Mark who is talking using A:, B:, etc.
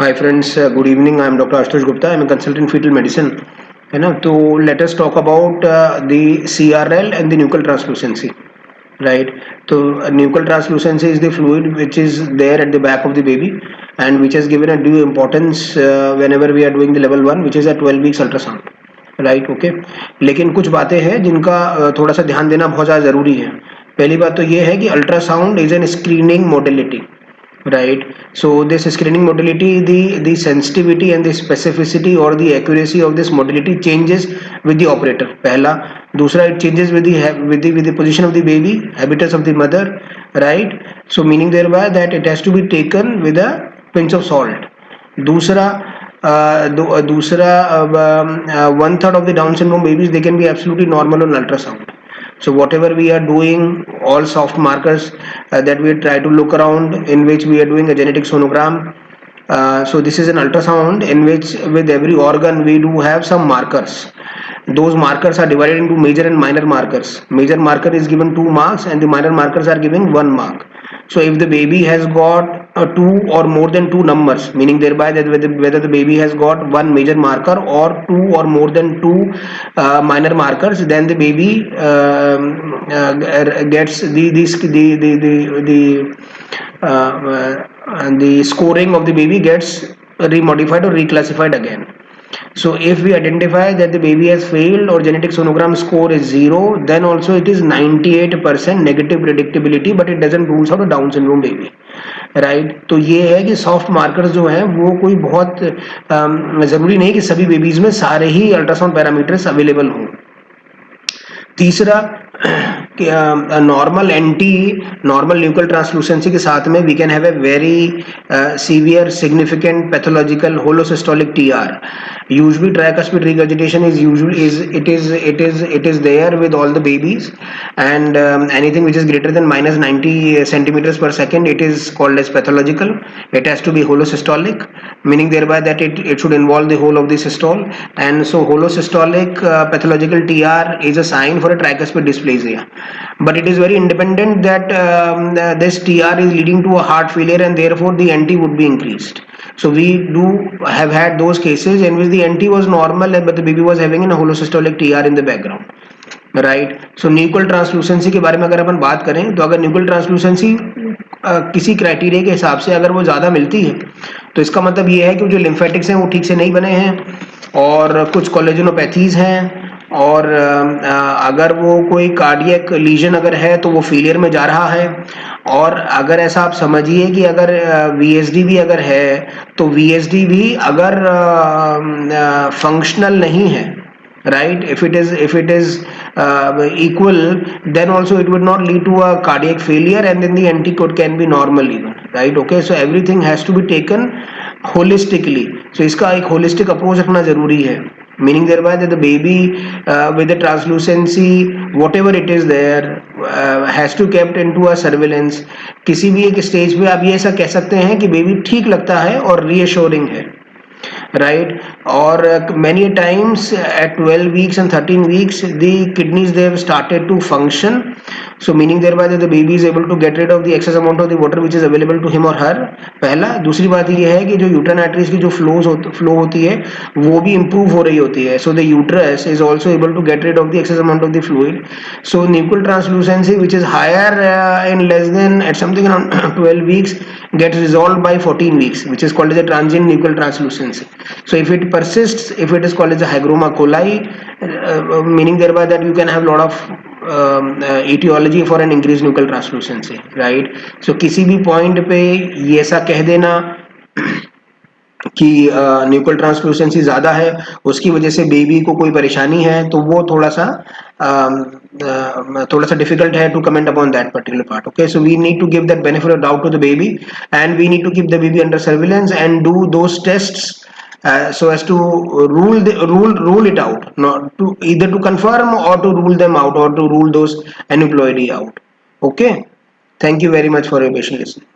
A: Hi friends, good evening. I am Dr. Ashutosh Gupta. I am a consultant in fetal medicine. है ना, तो let us talk about the CRL and the nuchal translucency, right? So nuchal translucency is the fluid which is there at the back of the baby and which has given a due importance whenever we are doing the level 1, which is a 12 weeks ultrasound, right? Okay. लेकिन कुछ बातें हैं जिनका थोड़ा सा ध्यान देना बहुत ज़्यादा ज़रूरी है. पहली बात तो ये है कि ultrasound is an screening modality, right? So this screening modality, the sensitivity and the specificity or the accuracy of this modality changes with the operator. पहला. दूसरा, it changes with the position of the baby, habitus of the mother, right? So meaning thereby that it has to be taken with a pinch of salt. दूसरा, दूसरा, 1/3 of the Down syndrome babies, they can be absolutely normal on ultrasound. So whatever we are doing, all soft markers that we try to look around, in which we are doing a genetic sonogram. So this is an ultrasound in which with every organ we do have some markers. Those markers are divided into major and minor markers. Major marker is given 2 marks and the minor markers are given 1 mark. So if the baby has got 2 or more than 2 numbers, meaning thereby that whether the baby has got 1 major marker or 2 or more than 2 minor markers, then the baby gets the scoring of the baby gets remodified or reclassified again. So if we identify that the baby has failed or genetic sonogram score is 0, then also it is 98% negative predictability, but it doesn't rule out a Down syndrome baby, right? तो ये है कि soft markers जो हैं वो कोई बहुत ज़रूरी नहीं कि सभी बेबीज में सारे ही अल्ट्रासाउंड पैरामीटर्स अवेलेबल हों. तीसरा, नॉर्मल नॉर्मल न्यूक्लियर ट्रांसलूसेंसी के साथ में we can have a very severe significant pathological holosystolic TR. Usually tricuspid regurgitation is there with all the babies, and anything which is greater than minus 90 centimeters per second, it is called as pathological. It has to be holosystolic, meaning thereby that it should involve the whole of the systole. And so holosystolic pathological TR is a sign for a tricuspid dysplasia, but it is very independent that this TR is leading to a heart failure and therefore the NT would be increased. So we do have had those cases in which the NT was normal but the baby was having a holosystolic TR in the background, right? So nuchal translucency के बारे में अगर अपन बात करें तो अगर nuchal translucency किसी criteria के हिसाब से अगर वो ज़्यादा मिलती है तो इसका मतलब ये है कि जो लिम्फेटिक्स हैं वो ठीक से नहीं बने हैं और कुछ कोलेजनोपैथीज हैं, और अगर वो कोई कार्डियक लीजन अगर है तो वो फेलियर में जा रहा है, और अगर ऐसा आप समझिए कि अगर VSD भी अगर है तो VSD भी अगर फंक्शनल नहीं है, right? If it is equal, then also it would not lead to a cardiac failure and then the NT code can be normal even, right? Okay, so everything has to be taken holistically. So इसका एक holistic approach रखना जरूरी है, meaning thereby that the baby with the translucency whatever it is there has to kept into a surveillance. किसी भी एक stage पे आप ये ऐसा कह सकते हैं कि बेबी ठीक लगता है और reassuring है, right? Or many times at 12 weeks and 13 weeks the kidneys they have started to function, so meaning thereby that the baby is able to get rid of the excess amount of the water which is available to him or her. पहला. दूसरी बात ये है कि जो uterine arteries की जो flow होती है वो भी improve हो रही होती है, so the uterus is also able to get rid of the excess amount of the fluid. So nuchal translucency which is higher in less than at something around 12 weeks gets resolved by 14 weeks, which is called as a transient nuchal translucency. So if it persists, if it is called as a hygroma coli, meaning thereby that you can have lot of etiology for an increased nuchal translucency, right? So किसी भी point पे ये ऐसा कह देना कि nuclear translucency ज़्यादा है उसकी वजह से बेबी को कोई परेशानी है, तो वो थोड़ा सा डिफिकल्ट है to comment upon that particular part. Okay, so we need to give that benefit of doubt to the baby and we need to keep the baby under surveillance and do those tests so as to rule it out, not to either to confirm or to rule them out or to rule those aneuploidy out. Okay, thank you very much for your patient listening.